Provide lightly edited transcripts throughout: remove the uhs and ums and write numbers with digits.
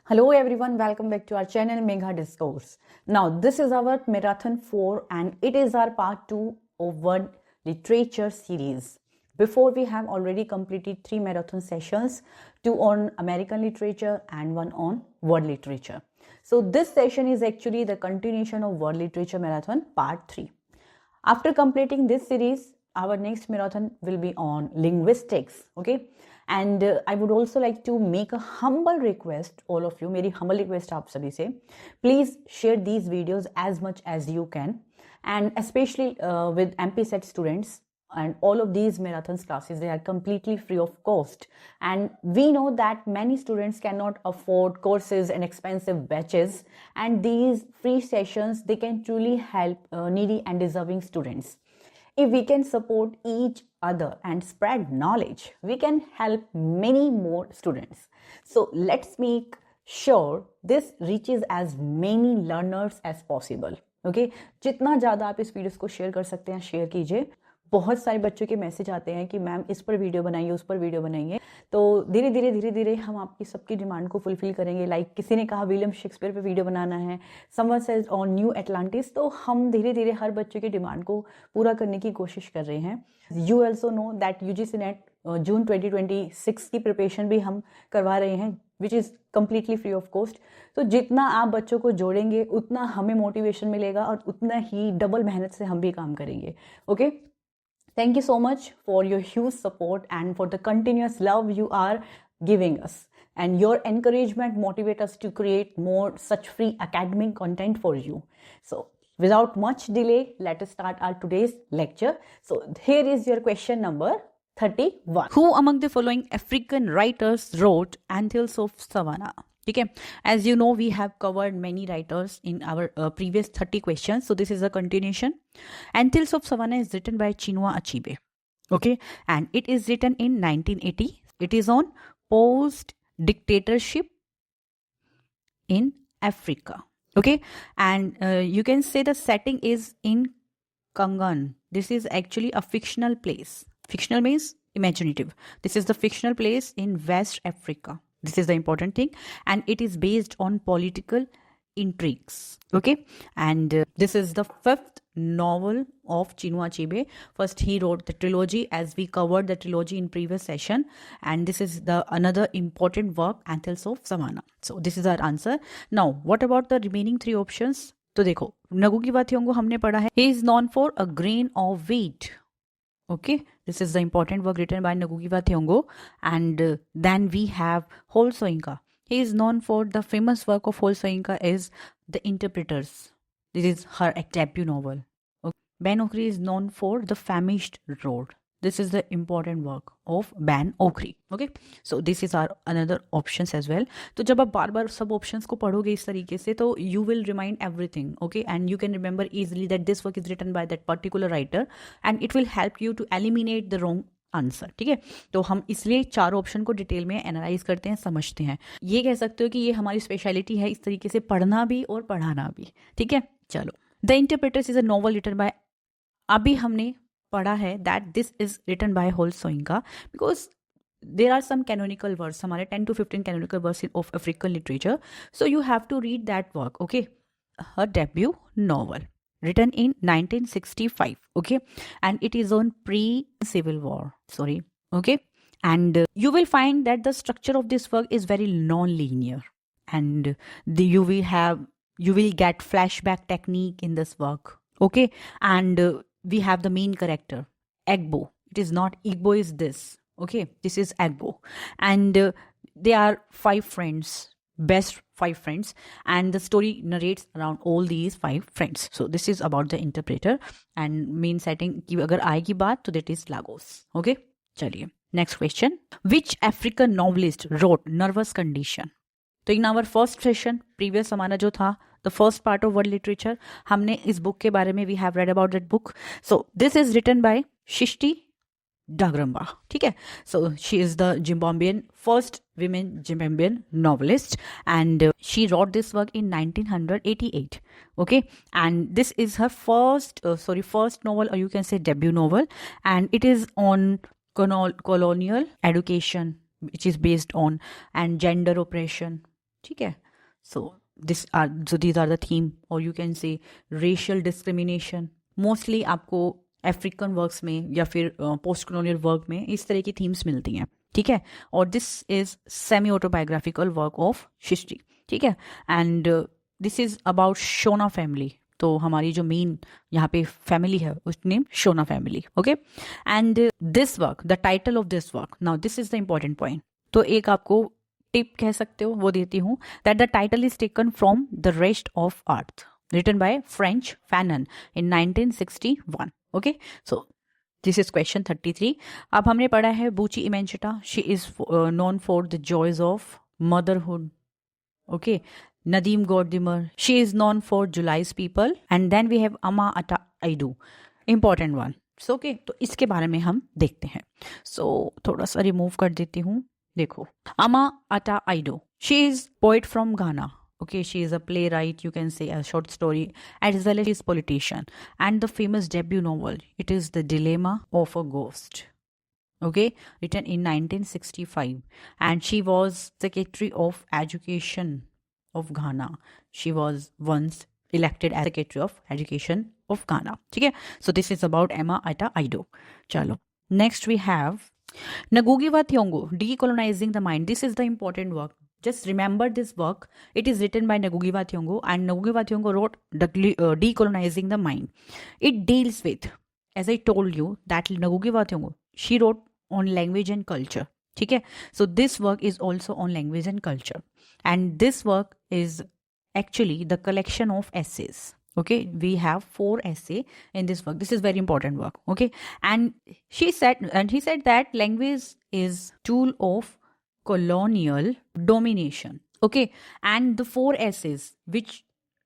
Hello everyone, welcome back to our channel Megha Discourse. Now this is our marathon 4 and it is our part 2 of World Literature series. Before we have already completed 3 marathon sessions, 2 on American literature and 1 on world literature. So this session is actually the continuation of World Literature Marathon part 3. After completing this series, our next marathon will be on linguistics, okay? And I would also like to make a humble request, all of you, मेरी humble request आप सभी से, please share these videos as much as you can, and especially with MP-SET students. And all of these marathons classes, they are completely free of cost, and we know that many students cannot afford courses and expensive batches, and these free sessions, they can truly help needy and deserving students. If we can support each other and spread knowledge, we can help many more students. So let's make sure this reaches as many learners as possible. Okay? जितना ज़्यादा आप इस videos को share कर सकते हैं share कीजिए. बहुत सारे बच्चों के मैसेज आते हैं कि मैम इस पर वीडियो बनाइए, उस पर वीडियो बनाइए. तो धीरे धीरे हम आपकी सबकी डिमांड को फुलफिल करेंगे. लाइक किसी ने कहा विलियम शेक्सपियर पे वीडियो बनाना है, someone says on new Atlantis. तो हम धीरे धीरे हर बच्चे की डिमांड को पूरा करने की कोशिश कर रहे हैं. You also know that UGC NET June 2026 की प्रिपरेशन भी हम करवा रहे हैं, which is completely free of cost. तो जितना आप बच्चों को जोड़ेंगे उतना हमें मोटिवेशन मिलेगा और उतना ही डबल मेहनत से हम भी काम करेंगे. Okay, thank you so much for your huge support and for the continuous love you are giving us. And your encouragement motivates us to create more such free academic content for you. So without much delay, let us start our today's lecture. So here is your question number 31. Who among the following African writers wrote Anthems of Savannah? Okay, as you know, we have covered many writers in our previous 30 questions. So this is a continuation. Anthems of Savannah is written by Chinua Achebe. Okay, and it is written in 1980. It is on post-dictatorship in Africa. Okay, and you can say the setting is in Kangan. This is actually a fictional place. Fictional means imaginative. This is the fictional place in West Africa. This is the important thing, and it is based on political intrigues. Okay, and this is the 5th novel of Chinua Achebe. First, he wrote the trilogy, as we covered the trilogy in previous session, and this is the another important work, Anthems of Savannah. So this is our answer. Now, what about the remaining 3 options? तो देखो, नगुकी वा थियोंगो हमने पढ़ा है. He is known for a grain of wheat. Okay, this is the important work written by Ngugi wa Thiong'o. And then we have Hol Soyinka. He is known for the famous work of Hol Soyinka is The Interpreters. This is her debut novel. Okay. Ben Okri is known for The Famished Road. This is the important work of Ben Okri. Okay, so this is our another options as well. तो जब आप बार बार सब options को पढ़ोगे इस तरीके से, तो you will remind everything. Okay, and you can remember easily that this work is written by that particular writer, and it will help you to eliminate the wrong answer. ठीक है, तो हम इसलिए 4 ऑप्शन को डिटेल में analyse करते हैं, समझते हैं. ये कह सकते हो कि ये हमारी स्पेशलिटी है, इस तरीके से पढ़ना भी और पढ़ाना भी. ठीक है, चलो. The interpreters is a novel written by, अभी हमने पढ़ा है that this is written by Wole Soyinka, because there are some canonical works, हमारे 10 to 15 canonical works of African literature, so you have to read that work. Okay, her debut novel written in 1965. Okay, and it is on pre-civil war, sorry. Okay, and you will find that the structure of this work is very non-linear, and you will get flashback technique in this work. Okay, and we have the main character Egbo. It is not Igbo, is this. Okay, this is Egbo, and they are 5 friends, best 5 friends, and the story narrates around all these 5 friends. So this is about the interpreter, and main setting की अगर आएगी बात तो that is Lagos. Okay, चलिए next question. Which African novelist wrote Nervous Condition? तो in our first session previous हमारा जो था the first part of world literature, हमने इस बुक के बारे में we have read about that book. So this is written by Tsitsi Dagramba. ठीक है, so she is the Zimbabwean first women Zimbabwean novelist, and she wrote this work in 1988. Okay, and this is her first novel, or you can say debut novel, and it is on colonial education, which is based on, and gender oppression, ठीक है. So these are the theme, or you can say racial discrimination. Mostly आपको African works में या फिर post colonial work में इस तरह की थीम्स मिलती हैं. ठीक है. और this is semi autobiographical work of Tsitsi. ठीक है. And this is about Shona family. तो हमारी जो मेन यहाँ पे फैमिली है उसकी name Shona family. Okay. And this work, the title of this work, now this is the important point. तो एक आपको टिप कह सकते हो वो देती हूँ, that the title is taken from the rest of earth, written by French Fanon in 1961. Okay, so this is question 33. अब हमने पढ़ा है बूची इमेंचेटा. She is known for the joys of motherhood. Okay, Nadim Gordimer. She is known for July's people. And then we have Ama Ata Aidoo. Important one. So okay, तो इसके बारे में हम देखते हैं. So थोड़ा सा रिमूव कर देती हूँ. देखो, Ama Ata Aidoo. She is poet from Ghana. Okay, she is a playwright, you can say a short story, as well as she is politician. And the famous debut novel, it is The Dilemma of a Ghost. Okay, written in 1965. And she was Secretary of Education of Ghana. She was once elected as Secretary of Education of Ghana. Okay, so this is about Emma Ata Aidoo. Chalo. Next we have Ngugi wa Thiong'o, Decolonizing the Mind. This is the important work. Just remember this work. It is written by Ngugi wa Thiong'o, and Ngugi wa Thiong'o wrote Decolonizing the Mind. It deals with, as I told you, that Ngugi wa Thiong'o, she wrote on language and culture. Okay? So this work is also on language and culture. And this work is actually the collection of essays. Okay, we have 4 essays in this work. This is very important work. Okay, and he said that language is tool of colonial domination. Okay, and the 4 essays which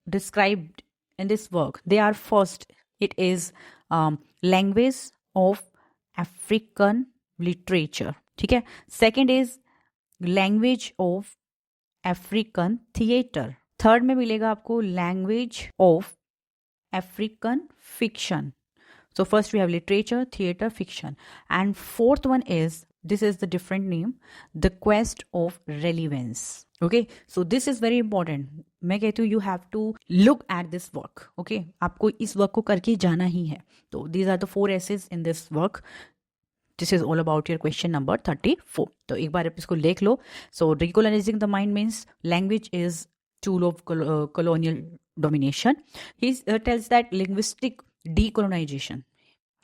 described in this work, they are: first, it is language of African literature. ठीक है. Second is language of African theater. Third में मिलेगा आपको language of African fiction. So first we have literature, theater, fiction. And fourth one is, this is the different name, the quest of relevance. Okay, so this is very important. मैं कहती हूँ you have to look at this work. Okay, आपको इस work को करके जाना ही है. तो these are the 4 essays in this work. This is all about your question number 34. तो एक बार आप इसको लिख लो. So decolonizing the mind means language is tool of colonial domination. He tells that linguistic decolonization.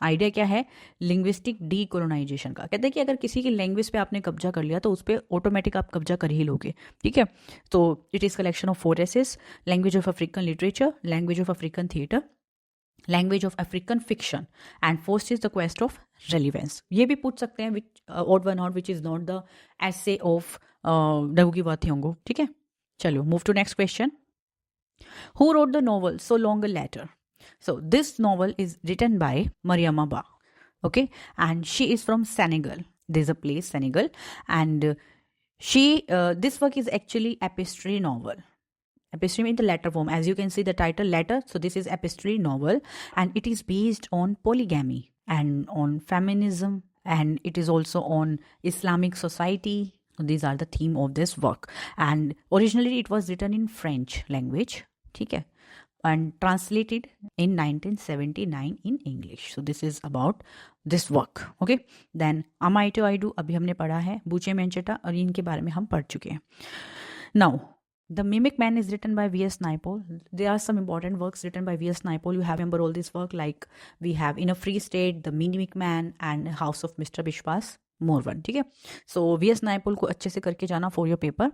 Idea क्या है linguistic decolonisation का? कहते हैं कि अगर किसी की लैंग्वेज पे आपने कब्जा कर लिया तो उस पर ऑटोमेटिक आप कब्जा कर ही लोगे. ठीक है. तो it is collection of 4 essays: language of African literature, language of African theatre, language of African fiction, and fourth is the quest of relevance. ये भी पूछ सकते हैं which odd one out which is not the essay of ngugi wa thiong'o. ठीक है. चलो, move to next question. Who wrote the novel So Long a Letter? So this novel is written by Mariama Ba. Okay, and she is from Senegal. There's a place Senegal, and this work is actually epistolary novel. Epistolary in the letter form, as you can see the title letter. So this is epistolary novel, and it is based on polygamy and on feminism, and it is also on Islamic society. These are the theme of this work, and originally it was written in French language. ठीक है. And translated in 1979 in English. So this is about this work. Okay. Then Ama Ata Aidoo अभी हमने पढ़ा है. बूची इमेंचेटा और इनके बारे में हम पढ़ चुके हैं. Now, The Mimic Man is written by V.S. Naipaul. There are some important works written by V.S. Naipaul. You have to remember all this work, like we have In a Free State, The Mimic Man, and House of Mr. Bishwas. More one. ठीक है. So V.S. Naipaul को अच्छे से करके जाना for your paper.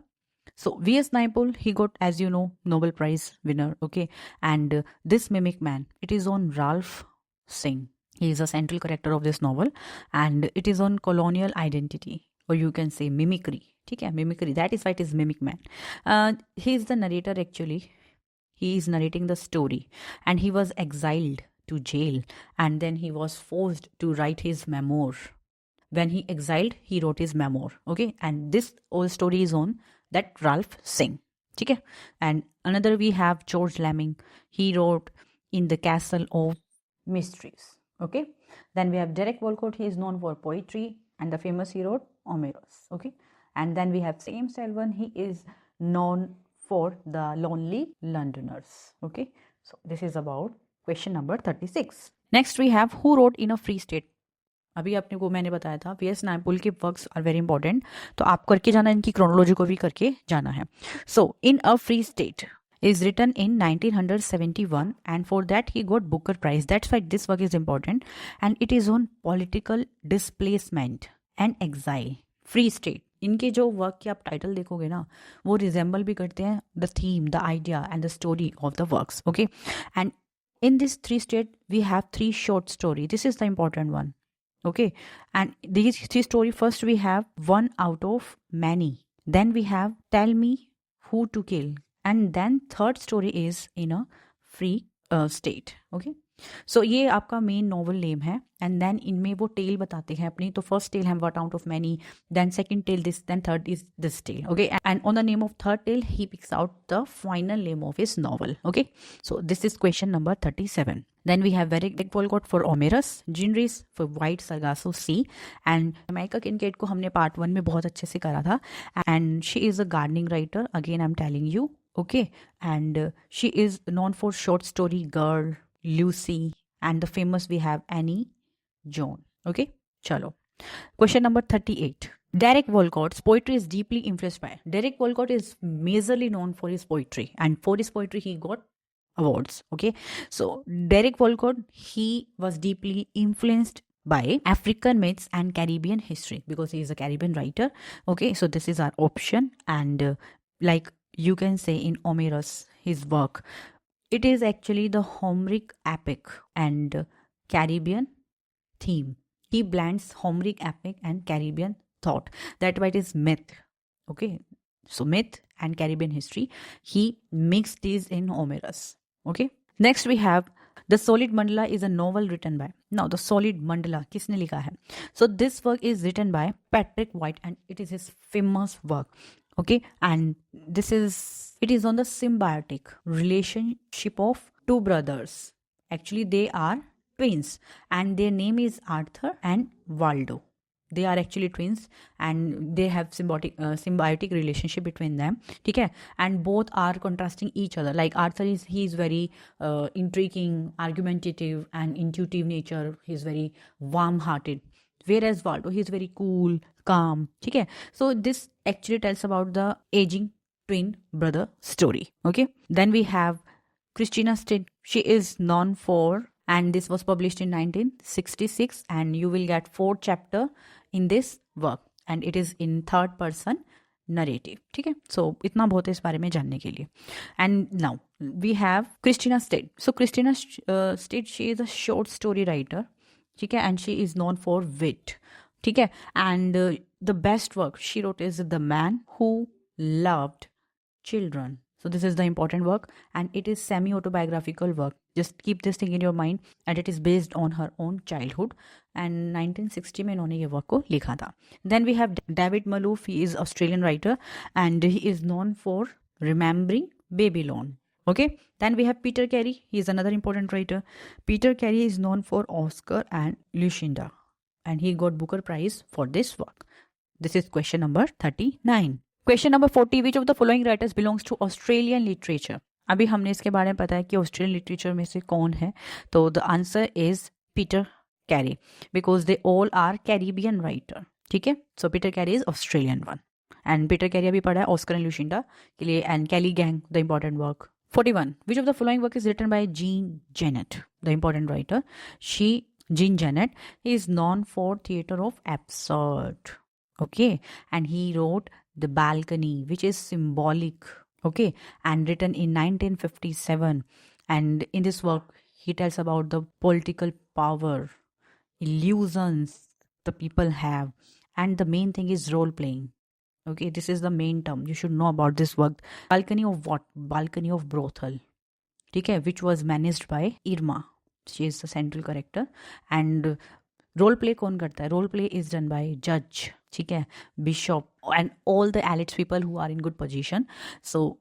So V.S. Naipaul, he got, as you know, Nobel Prize winner. Okay, and this Mimic Man, it is on Ralph Singh. He is a central character of this novel, and it is on colonial identity, or you can say mimicry. ठीक है, mimicry. That is why it is Mimic Man. He is the narrator actually. He is narrating the story, and he was exiled to jail, and then he was forced to write his memoir. When he exiled, he wrote his memoir. Okay, and this whole story is on that Ralph Singh. ठीक है. And another we have George Lamming. He wrote In the Castle of Mysteries. Okay. Then we have Derek Walcott. He is known for poetry, and the famous he wrote Omeros. Okay. And then we have James Selwyn. He is known for the lonely Londoners. Okay, so this is about question number 36. Next we have who wrote in a free state. अभी आपने को मैंने बताया था V S Naipaul के works are very important, तो आप करके जाना, इनकी क्रोनोलॉजी को भी करके जाना है. So in a free state is written in 1971 and for that he got Booker Prize. That's why this work is important and it is on political displacement and exile. Free State, इनके जो work के आप title देखोगे ना वो resemble भी करते हैं the theme, the idea and the story of the works. Okay, and in this three state we have three short story. This is the important one. Okay, and these three story, first we have One Out of Many, then we have Tell Me Who to Kill, and then third story is in a free state. Okay, so ये आपका main novel name है and then इनमें वो tale बताते हैं अपनी. तो first tale है what out of many, then second tale this, then third is this tale. Okay, and on the name of third tale he picks out the final name of his novel. Okay, so this is question number 37. Then we have Eric Wolcott for Omerus, Jean Rhys for White Sargasso Sea, and Jamaica Kincaid को हमने part 1 में बहुत अच्छे से करा था. And she is a gardening writer, again I'm telling you. Okay, and she is known for short story Girl, Lucy, and the famous we have Annie Joan. Okay, chalo. Question number 38. Derek Walcott's poetry is deeply influenced by. Derek Walcott is majorly known for his poetry, and for his poetry he got awards. Okay, so Derek Walcott, he was deeply influenced by African myths and Caribbean history because he is a Caribbean writer. Okay, so this is our option, and like you can say in Omerus, his work, it is actually the Homeric epic and Caribbean theme. He blends Homeric epic and Caribbean thought. That why it is myth. Okay, so myth and Caribbean history, he mixed these in Omerus. Okay, next we have The Solid Mandala is a novel written by. Now the Solid Mandala किसने लिखा है? So this work is written by Patrick White and it is his famous work. Okay, and it is on the symbiotic relationship of two brothers. Actually they are twins and their name is Arthur and Waldo. They are actually twins and they have symbiotic relationship between them. ठीक है, and both are contrasting each other. Like Arthur he is very intriguing, argumentative and intuitive nature. He is very warm-hearted, whereas Waldo he is very cool, calm. ठीक है, so this actually tells about the aging twin brother story. Okay, then we have Christina Stead. She is known for, and this was published in 1966 and you will get 4 chapter in this work and it is in third person narrative. ठीक है, so इतना बहुत है इस बारे में जानने के लिए. And now we have Christina Stead. So Christina Stead, she is a short story writer. ठीक है, and she is known for wit. ठीक है, and the best work she wrote is The Man Who Loved Children. So this is the important work and it is semi-autobiographical work. Just keep this thing in your mind and it is based on her own childhood and 1960 में इन्होंने ये work को लिखा था. Then we have David Malouf. He is Australian writer and he is known for Remembering Babylon. Okay, then we have Peter Carey. He is another important writer. Peter Carey is known for Oscar and Lucinda and he got Booker Prize for this work. This is question number 39. Question number 40. Which of the following writers belongs to Australian literature? अभी हमने इसके बारे में पता है कि Australian literature में से कौन है, तो the answer is Peter Carey because they all are Caribbean writer. ठीक है, so Peter Carey is Australian one and Peter Carey अभी पढ़ा है ऑस्कर एंड लुशिंडा के लिए and Kelly Gang the important work. 41. Which of the following work is written by Jean Genet, the important writer? Jean Genet is known for theatre of absurd. Okay, and he wrote The Balcony, which is symbolic. Okay, and written in 1957. And in this work, he tells about the political power, illusions the people have, and the main thing is role playing. Okay, this is the main term. You should know about this work. Balcony of what? Balcony of Brothel. Okay, which was managed by Irma. She is the central character. And role play कौन करता है? Role play is done by judge. ठीक है, bishop and all the elites people who are in good position. So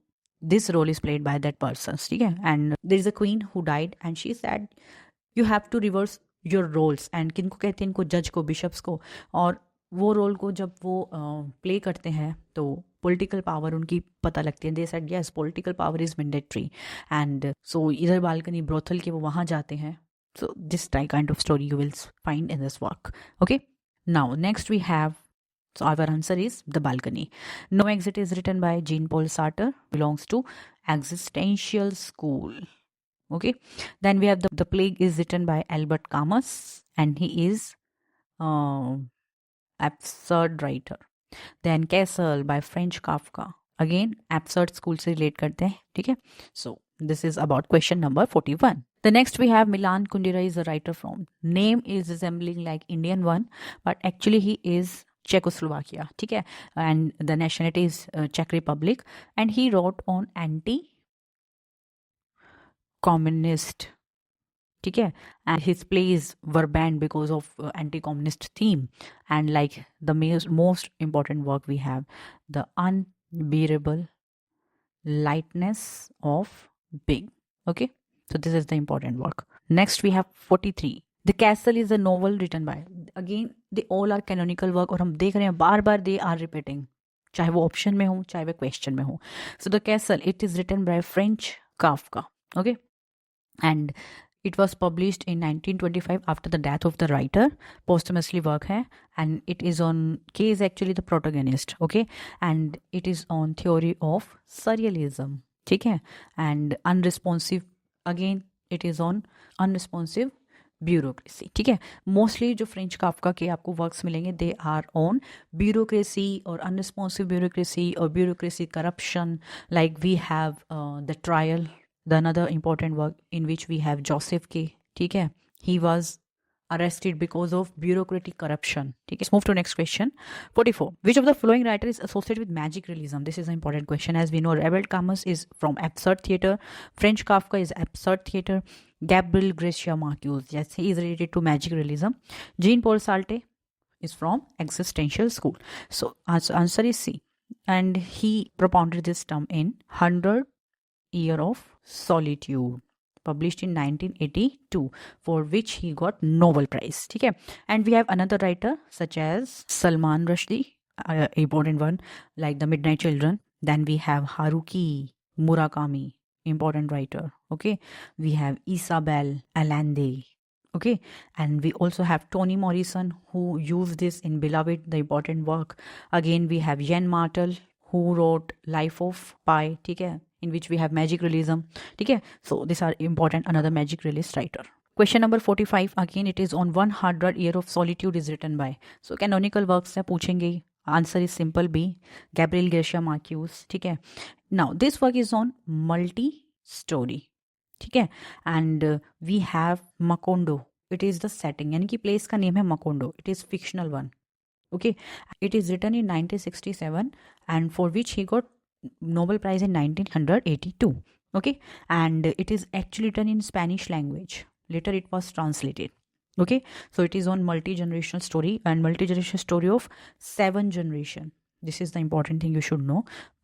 this role is played by that person. ठीक है, and there is a queen who died and she said you have to reverse your roles. And किनको कहते हैं? इनको जज को, bishops को. और वो रोल को जब वो प्ले करते हैं तो पॉलिटिकल पावर उनकी पता लगती है. They said yes political power is mandatory and so इधर बालकनी ब्रोथल के वो वहाँ जाते हैं. So this kind of story you will find in this work. Okay. Now next we have, so our answer is The Balcony. No Exit is written by Jean-Paul Sartre, belongs to Existential School. Okay. Then we have the Plague is written by Albert Camus and he is absurd writer. Then Castle by French Kafka. Again absurd school से relate करते हैं. ठीक है. So this is about question number 41. The next we have Milan Kundera is a writer from. Name is resembling like Indian one, but actually he is Czechoslovakia. ठीक है. And the nationality is Czech Republic. And he wrote on anti-communist. ठीक है. And his plays were banned because of anti-communist theme. And like the most important work we have, The Unbearable Lightness of Big. Okay. So this is the important work. Next we have 43. The Castle is a novel written by. Again, they all are canonical work और हम देख रहे हैं बार बार they are repeating. चाहे वो option में हो चाहे वो क्वेश्चन में हो. So The Castle, it is written by French Kafka. Okay. And it was published in 1925 after the death of the writer. Posthumously work है. And it is on, K is actually the protagonist. Okay. And it is on theory of surrealism. ठीक है. And unresponsive, again it is on unresponsive bureaucracy. ठीक है. Mostly जो French Kafka के आपको works मिलेंगे they are on bureaucracy और unresponsive bureaucracy और bureaucracy corruption. Like we have the trial, the another important work in which we have Joseph K. ठीक है. He was arrested because of bureaucratic corruption. Okay, let's move to next question. 44. Which of the following writer is associated with magic realism? This is an important question. As we know, Albert Camus is from absurd theater. French Kafka is absurd theater. Gabriel Garcia Marquez, yes, he is related to magic realism. Jean-Paul Sartre is from existential school. So answer is C. And he propounded this term in 100 Year of Solitude, published in 1982, for which he got Nobel Prize. ठीक है. And we have another writer such as Salman Rushdie, important one, like The Midnight Children. Then we have Haruki Murakami, important writer. Okay. We have Isabel Allende. Okay. And we also have Toni Morrison, who used this in Beloved, the important work. Again, we have Yann Martel, who wrote Life of Pi. ठीक है. In which we have magic realism. Okay, so these are important, another magic realist writer. Question number 45, again it is on 100 Year of Solitude is written by. So canonical works से पूछेंगे. Answer is simple B, Gabriel Garcia Marquez. ठीक है. Now this work is on multi-story. ठीक है. And we have Macondo. It is the setting, यानी कि place का name है Macondo. It is fictional one. Okay, it is written in 1967 and for which he got Nobel Prize in 1982. Okay, and it is actually written in Spanish language. Later it was translated. Okay, so it is on multi-generational story and multi-generational story of 7 generation. This is the important thing you should know.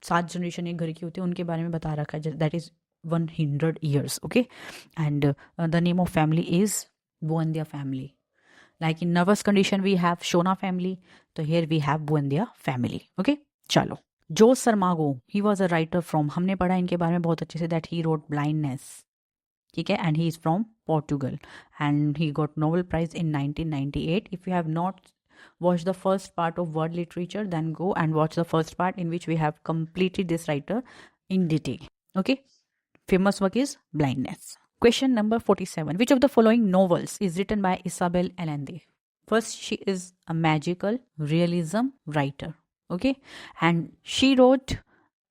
7 generation एक घर की होती है, उनके बारे में बता रखा है. That is 100 years. Okay, and the name of family is Buendia family. Like in nervous condition we have Shona family. So here we have Buendia family. Okay, चलो. José Saramago, he was a writer from, हमने पढ़ा इनके बारे में बहुत अच्छे से, that he wrote blindness. ठीक है. And he is from Portugal and he got Nobel prize in 1998. If you have not watch the first part of world literature, then go and watch the first part in which we have completed this writer in detail. Okay, famous work is Blindness. Question number 47. Which of the following novels is written by Isabel Allende? First, she is a magical realism writer. Okay, and she wrote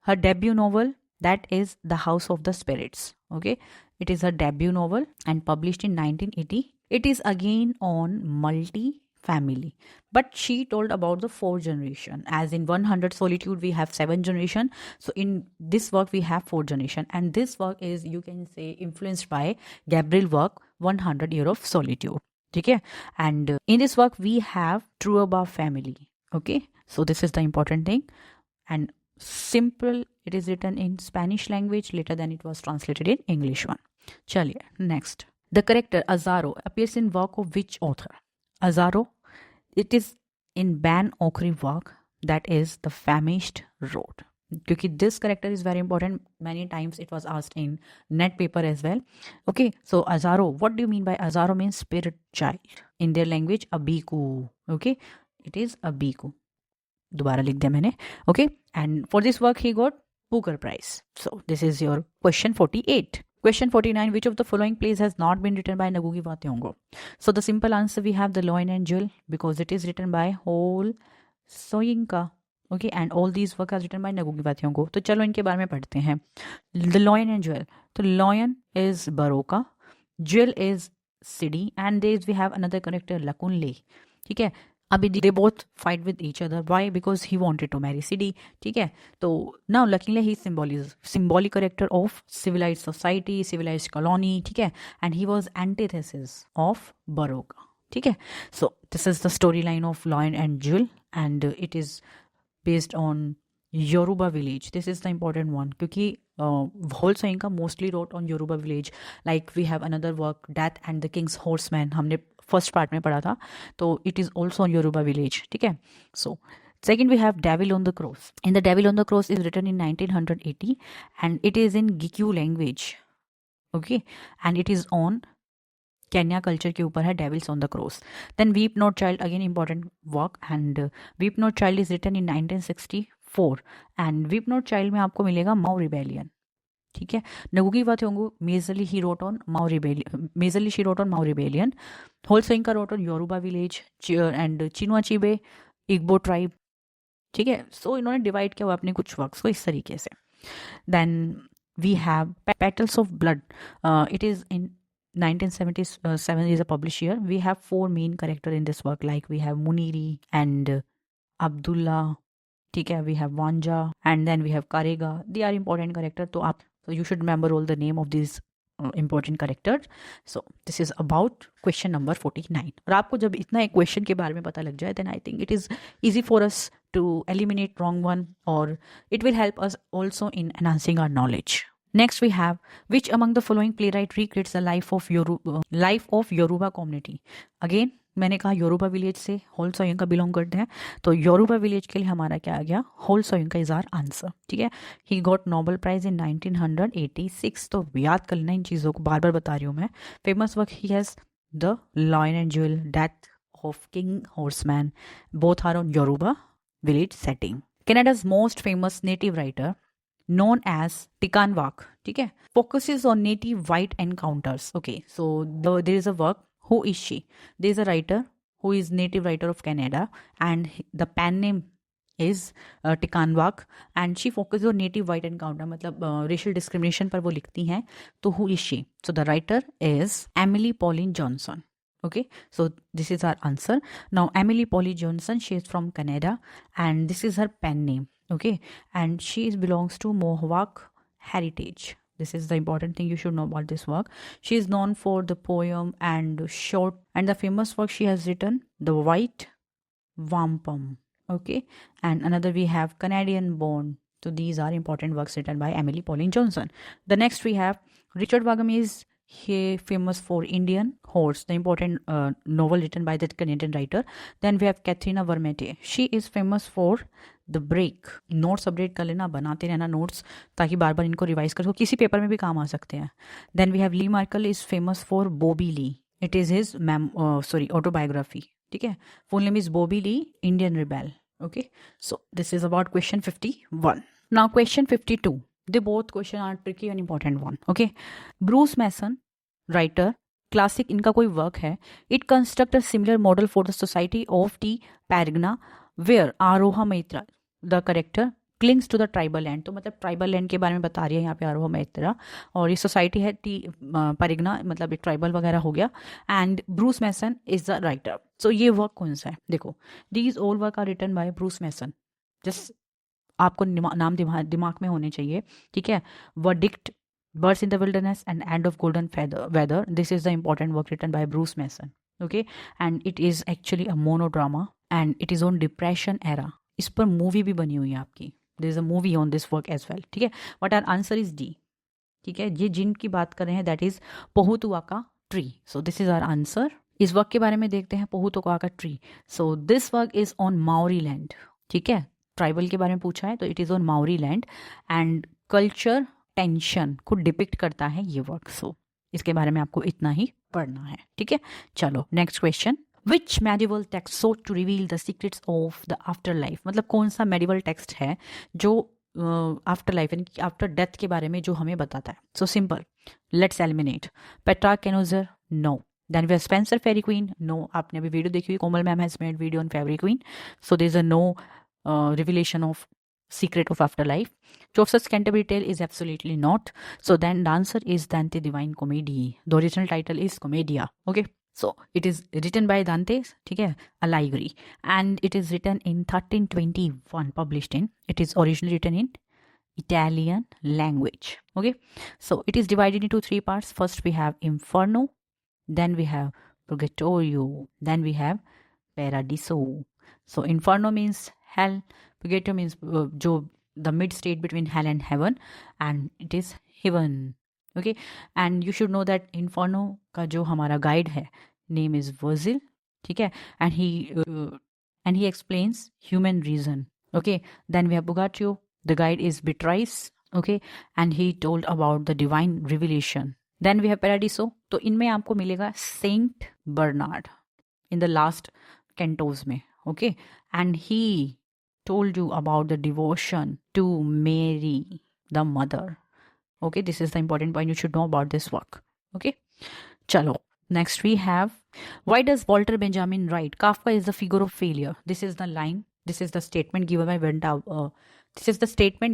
her debut novel, that is The House of the Spirits. Okay, it is her debut novel and published in 1980. It is again on multi-family, but she told about the 4 generation. As in 100 Solitude we have 7 generation, so in this work we have 4 generation, and this work is, you can say, influenced by Gabriel work 100 Year of Solitude. Okay, and in this work we have Trueba family. Okay, so this is the important thing, and simple, it is written in Spanish language, later then it was translated in English one. Chaliye, next. The character Azaro appears in work of which author? Azaro, it is in Ban Okri work, that is the famished road, क्योंकि this character is very important, many times it was asked in NET paper as well. Okay, so Azaro, what do you mean by Azaro? Means spirit child, in their language Abiku. Okay, it is Abiku. दोबारा लिख दिया मैंने. Okay, and for this work he got Booker Prize. So this is your question 48. Question 49, which of the following plays has not been written by Ngugi wa Thiong'o? So the simple answer, we have The Lion and Jewel, because it is written by Hol Soyinka. Okay, and all these work are written by Ngugi wa Thiong'o. तो चलो इनके बारे में पढ़ते हैं. The Lion and Jewel. तो Lion is Baroka, Jewel is Sidi, and there we have another character Lakun Le. ठीक है, अभी they both fight with each other. Why? Because he wanted to marry Sidi. ठीक है, तो now Lakunle he symbolic character of civilised society, civilised colony. ठीक है, and he was antithesis of Baroka. ठीक है, so this is the story line of lion and jewel, and it is based on Yoruba village. This is the important one, क्योंकि Wole Soyinka mostly wrote on Yoruba village. Like we have another work death and the king's horseman, हमने first part में पढ़ा था, तो it is also on Yoruba village. ठीक है, सो second we have Devil on the Cross. In the Devil on the Cross is written in 1980 and it is in Gikyu language. Okay, and it is on Kenya culture के ऊपर है Devils on the Cross. Then Weep Not Child, again important work, and Weep Not Child is written in 1964 and Weep Not Child में आपको मिलेगा Mao Rebellion. ठीक है, Ngugi wa Thiong'o majorly he wrote on Mao Rebellion. Majorly she wrote on Mao Rebellion. Hol Soyinka wrote on Yoruba village and Chinua Achebe, Igbo tribe. ठीक है, सो इन्होंने divide किया हुआ अपने कुछ वर्क्स को इस तरीके से. Then we have petals of blood. It is in 1977 is a published year. We have 4 main character in this work, like we have Muniri and Abdullah. ठीक है, we have Wanja and then we have Karega. They are important character. So you should remember all the name of these important characters. So this is about question number 49. और आपको जब इतना एक question के बारे में पता लग जाए, then I think it is easy for us to eliminate wrong one, or it will help us also in enhancing our knowledge. Next we have, which among the following playwright recreates the life of Yoruba community? Again मैंने कहा Yoruba village से whole सोयिंका belong करते हैं, तो Yoruba village के लिए हमारा क्या आ गया? Wole Soyinka is our answer. ठीक है, he got Nobel prize in 1986. तो याद कर लेना इन चीज़ों को, बार बार बता रही हूँ मैं. Famous work he has the lion and jewel, death of king horseman, both are on Yoruba village setting. Canada's most famous native writer, known as Tikan Wak, ठीक है, focuses on native white encounters. Okay, so there is a work, Who is she? There is a writer who is native writer of Canada and the pen name is Tikan Wak and she focuses on native white encounter, मतलब racial discrimination पर वो लिखती हैं. तो who is she? So the writer is Emily Pauline Johnson. Okay, so this is our answer. Now Emily Polly Johnson, she is from Canada and this is her pen name. Okay, and she belongs to Mohawk heritage. This is the important thing you should know about this work. She is known for the poem and short and the famous work she has written, The White Wampum. Okay, and another we have Canadian Born. So these are important works written by Emily Pauline Johnson. The next we have Richard Wagam is famous for Indian Horse, the important novel written by that Canadian writer. Then we have Katrina Vermette. She is famous for The Break. Notes update कर लेना, बनाते रहना notes, ताकि बार बार इनको revise करो, किसी paper में भी काम आ सकते हैं. Then we have Lee Maracle is famous for Bobbi Lee. It is his autobiography. ठीक है, full name is Bobbi Lee, Indian rebel. Okay, so this is about question 51. Now question 52. They both question are tricky and important one. Okay, Bruce Mason, writer, classic इनका कोई work है. It construct a similar model for the society of the Parigna, where Aroha Maitra, the character, clings to the tribal land. तो मतलब tribal land के बारे में बता रही है यहाँ पे आरोहा मैत्रा, और ये सोसाइटी है टी परिगना, मतलब एक ट्राइबल वगैरह हो गया. And Bruce Mason is the writer. So ये वर्क कौन सा है? देखो, these all work are written by Bruce Mason. Just आपको नाम दिमाग में होने चाहिए. ठीक है, verdict, birds in the wilderness and and of golden weather. This is the important work written by Bruce Mason. Okay, and it is actually a monodrama and it is on depression era. इस पर movie भी बनी हुई है आपकी. There is a movie on this work as well. ठीक है, but our answer is D. ठीक है, ये जिन की बात कर रहे हैं that is pohutukawa tree. So this is our answer. इस वर्क के बारे में देखते हैं, pohutukawa tree. So this work is on Maori land. ठीक है, ट्राइबल के बारे में पूछा है तो it is on Maori land and culture tension को डिपिक्ट करता है ये वर्क। सो इसके बारे में आपको इतना ही पढ़ना है, ठीक है। चलो next question, which medieval text sought to reveal the secrets of the afterlife, मतलब कौन सा मेडिवल टेक्स्ट है जो आफ्टर लाइफ यानी कि आफ्टर डेथ के बारे में जो हमें बताता है। So simple, let's eliminate Petrarch Canzoniere, no. Then we have Spenser Faerie Queene, no, आपने अभी वीडियो देखी हुई, Komal ma'am has made video on Faerie Queene, so there is a no revelation of secret of afterlife. Joseph's Canterbury Tale is absolutely not. So then the answer is Dante Divine Comedy. The original title is Commedia. Okay. So it is written by Dante, okay, Alighieri, and it is written in 1321, published in. It is originally written in Italian language. Okay. So it is divided into three parts. First we have Inferno, then we have Purgatorio, then we have Paradiso. So Inferno means hell, Purgatorio means the mid state between hell and heaven, and it is heaven. Okay, and you should know that Inferno का जो हमारा guide है, name is Virgil, ठीक है, and he explains human reason. Okay, then we have Purgatorio, the guide is Beatrice, okay, and he told about the divine revelation. Then we have Paradiso, तो इनमें आपको मिलेगा Saint Bernard in the last cantos में, okay, and he told you about the devotion to Mary, the mother. Okay, this is the important point you should know about this work. Okay, chalo. Next we have, why does Walter Benjamin write Kafka is the figure of failure? This is the line. This is the statement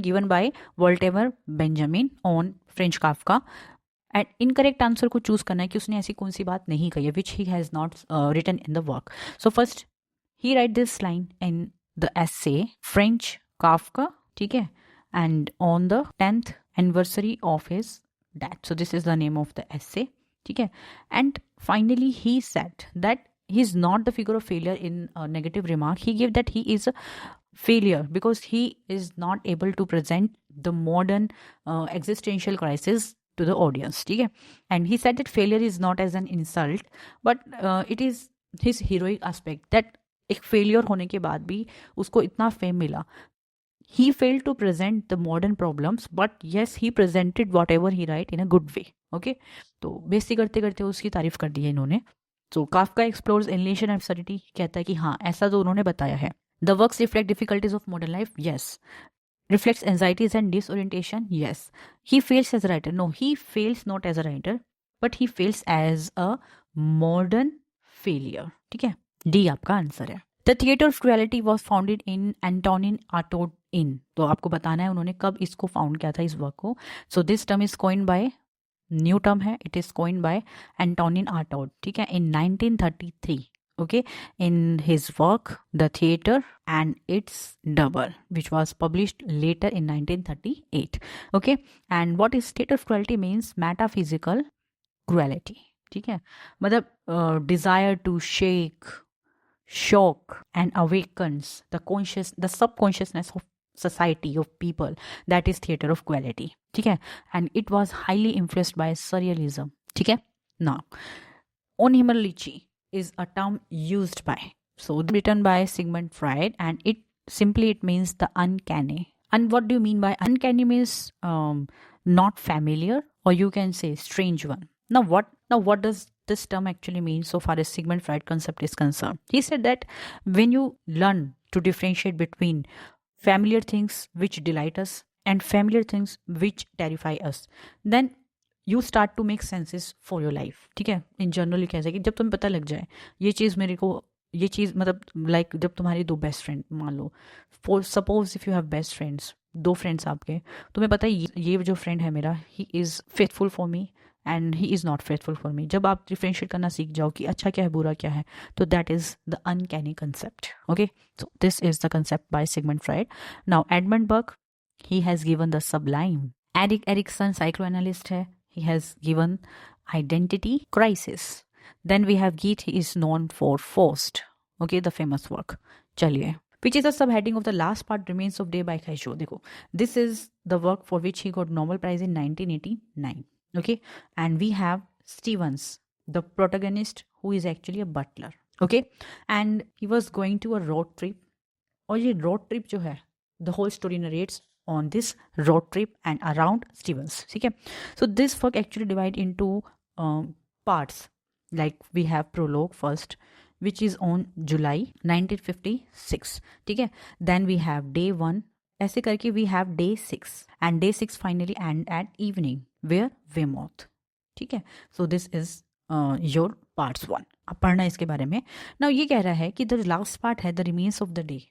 given by Walter Benjamin on French Kafka. And incorrect answer को choose करना है कि उसने ऐसी कौन सी बात नहीं कही है which he has not written in the work. So first he write this line in the essay Franz Kafka, ठीक है, and on the 10th anniversary of his death. So this is the name of the essay, ठीक है. And finally he said that he is not the figure of failure in a negative remark. He gave that he is a failure because he is not able to present the modern existential crisis to the audience, ठीक है. And he said that failure is not as an insult, but it is his heroic aspect that एक failure होने के बाद भी उसको इतना fame मिला. He failed to present the modern problems, but yes, he presented whatever he write in a good way. Okay, तो basic करते करते उसकी तारीफ कर दी है इन्होंने. So Kafka explores alienation and absurdity, कहता है कि हाँ ऐसा तो उन्होंने बताया है. The works reflect difficulties of modern life, yes. Reflects anxieties and disorientation, yes. He fails as a writer, no, he fails not as a writer, but he fails as a modern failure, ठीक है. D आपका answer है. The Theatre of Cruelty was founded in Antonin Artaud Inn. तो आपको बताना है उन्होंने कब इसको फाउंड किया था इस वर्क को. So this term is coined by, new term है, it is coined by Antonin Artaud, ठीक है, in 1933. Okay, in his work The Theatre and Its Double, which was published later in 1938. Okay, and what is Theatre of Cruelty means metaphysical cruelty, ठीक है, मतलब desire to shake, shock and awakens the subconsciousness of society of people, that is theater of quality, ठीक है. And it was highly influenced by surrealism, ठीक है. Now onhimmerlichi is a term used by, so written by Sigmund Freud, and it means the uncanny. And what do you mean by uncanny? Means not familiar, or you can say strange one. Now what does this term actually mean so far as Sigmund Freud concept is concerned? He said that when you learn to differentiate between familiar things which delight us and familiar things which terrify us, then you start to make senses for your life, ठीक है. इन generally कैसे कि जब तुम्हें पता लग जाए ये चीज़ मेरे को, ये चीज़ मतलब लाइक जब तुम्हारी दो बेस्ट फ्रेंड, मान लो for suppose if you have best friends, दो फ्रेंड्स आपके, तुम्हें पता है ये जो फ्रेंड है मेरा, he is faithful for me and he is not faithful for me. जब आप डिफ्रेंशिएट करना सीख जाओ कि अच्छा क्या है बुरा क्या है, तो that is the uncanny concept. Okay, so this is the concept by Sigmund Freud. Now Edmund Burke, he has given the sublime. Erik Erikson psychoanalyst है, he has given identity crisis. Then we have Geet, he is known for Faust, okay, the famous work. Chaliye, which is the subheading of the last part, Remains of Day by Kaisho. Dekho, this is the work for which he got Nobel Prize in 1989. Okay, and we have Stevens, the protagonist, who is actually a butler. Okay, and he was going to a road trip और ये road trip जो है, the whole story narrates on this road trip and around Stevens, ठीक है. So this work actually divide into parts, like we have prologue first which is on July 1956, ठीक है. Then we have day 1, ऐसे करके we have day 6 and day 6 finally end at evening where Weymouth, ठीक है. So this is your parts 1. अब पढ़ना इसके बारे में. Now ये कह रहा है कि the last part है the remains of the day,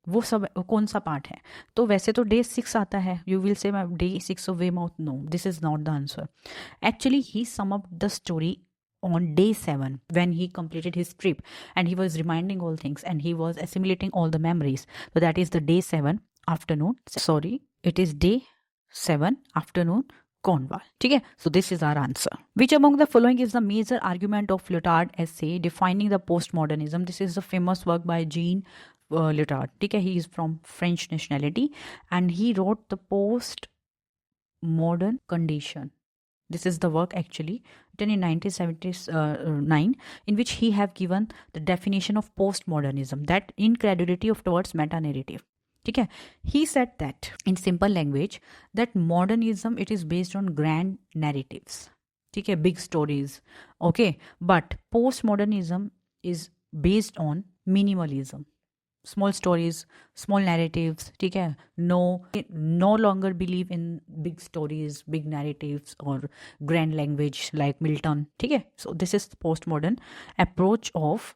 वो सब कौन सा पार्ट है. तो वैसे तो डे 6 आता है. You will say day 6 of Weymouth. No, this is not the answer. Actually he sum up the story on day 7 when he completed his trip and he was reminding all things and he was assimilating all the memories. So that is the day 7 afternoon. Sorry, it is day 7 afternoon Cornwall. ठीक है. So this is our answer. Which among the following is the major argument of Lyotard essay defining the postmodernism? This is a famous work by Jean Lyotard. ठीक है. He is from French nationality and he wrote the post modern condition. This is the work actually written in 1979 in which he have given the definition of postmodernism, that incredulity of towards meta-narrative. ठीक है. He said that in simple language that modernism it is based on grand narratives. ठीक है, big stories. Okay, but postmodernism is based on minimalism. Small stories, small narratives, ठीक है. No longer believe in big stories, big narratives or grand language like Milton, ठीक है. So this is postmodern approach of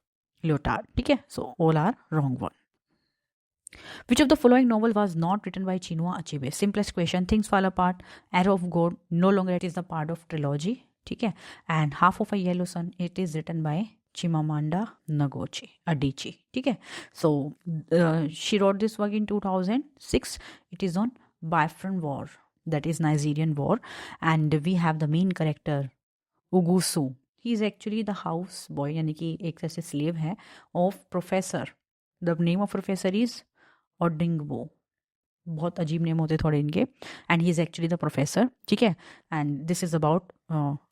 Lyotard, ठीक है. So all are wrong one. Which of the following novel was not written by Chinua Achebe? Simplest question. Things Fall Apart, Arrow of God, no longer it is the part of trilogy, ठीक है. And Half of a Yellow Sun, it is written by Chimamanda Ngozi Adichie, ठीक है. So she wrote this work in 2006. It is on Biafran War, that is Nigerian war, and we have the main character Ugusu. He is actually the house boy, यानी कि एक ऐसे slave है of professor. The name of professor is Odingbo. बहुत अजीब name होते थोड़े इनके. And he is actually the professor, ठीक है. And this is about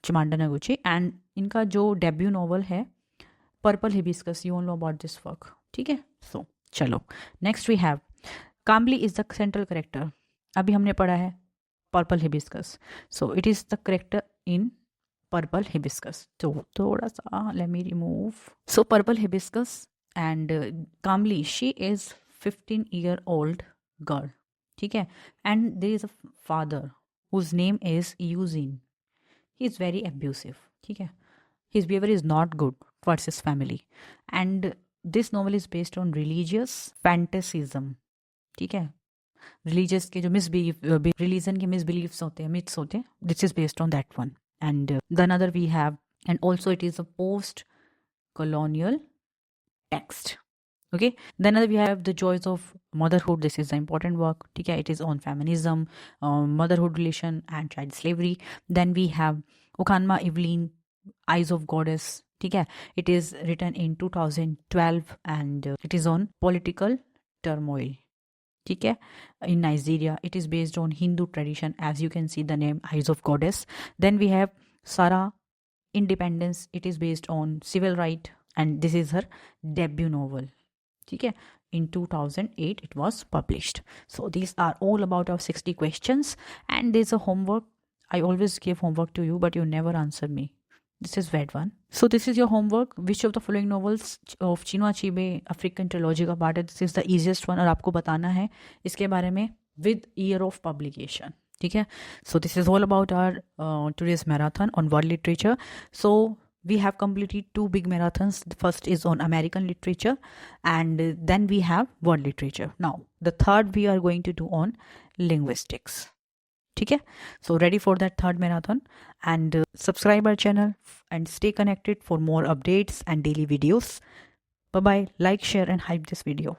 Chimamanda Ngozi. एंड इनका जो डेब्यू नॉवल है Purple Hibiscus, you know about this work, ठीक है. सो चलो next we have Kambili is the central character. अभी हमने पढ़ा है Purple Hibiscus. So it is the character in Purple Hibiscus. तो थोड़ा सा let me remove. So Purple Hibiscus and Kambili, she is 15-year-old girl, ठीक है. And there is a father whose name is Eugene. He is very abusive, ठीक है. His behavior is not good towards his family. And this novel is based on religious fantasism, ठीक है. Religious के जो religion के misbeliefs होते हैं, myths होते हैं, this is based on that one. And the another we have, and also it is a post-colonial text. Okay. Then we have The Joys of Motherhood. This is the important work. Okay. It is on feminism, motherhood relation and child slavery. Then we have Okanma Evelyn, Eyes of Goddess. Okay. It is written in 2012 and it is on political turmoil. Okay. In Nigeria. It is based on Hindu tradition, as you can see the name Eyes of Goddess. Then we have Sarah Independence. It is based on civil right and this is her debut novel. Okay. In 2008 it was published. So these are all about our 60 questions and there's a homework. I always give homework to you but you never answer me. This is red one. So this is your homework. Which of the following novels of Chinua Achebe African trilogy का part है? This is the easiest one और आपको बताना है इसके बारे में with year of publication. ठीक है. So this is all about our today's marathon on world literature. So we have completed 2 big marathons. The first is on American literature and then we have world literature. Now the third we are going to do on linguistics. ठीक है. So ready for that third marathon and subscribe our channel and stay connected for more updates and daily videos. Bye bye. Like, share and hype this video.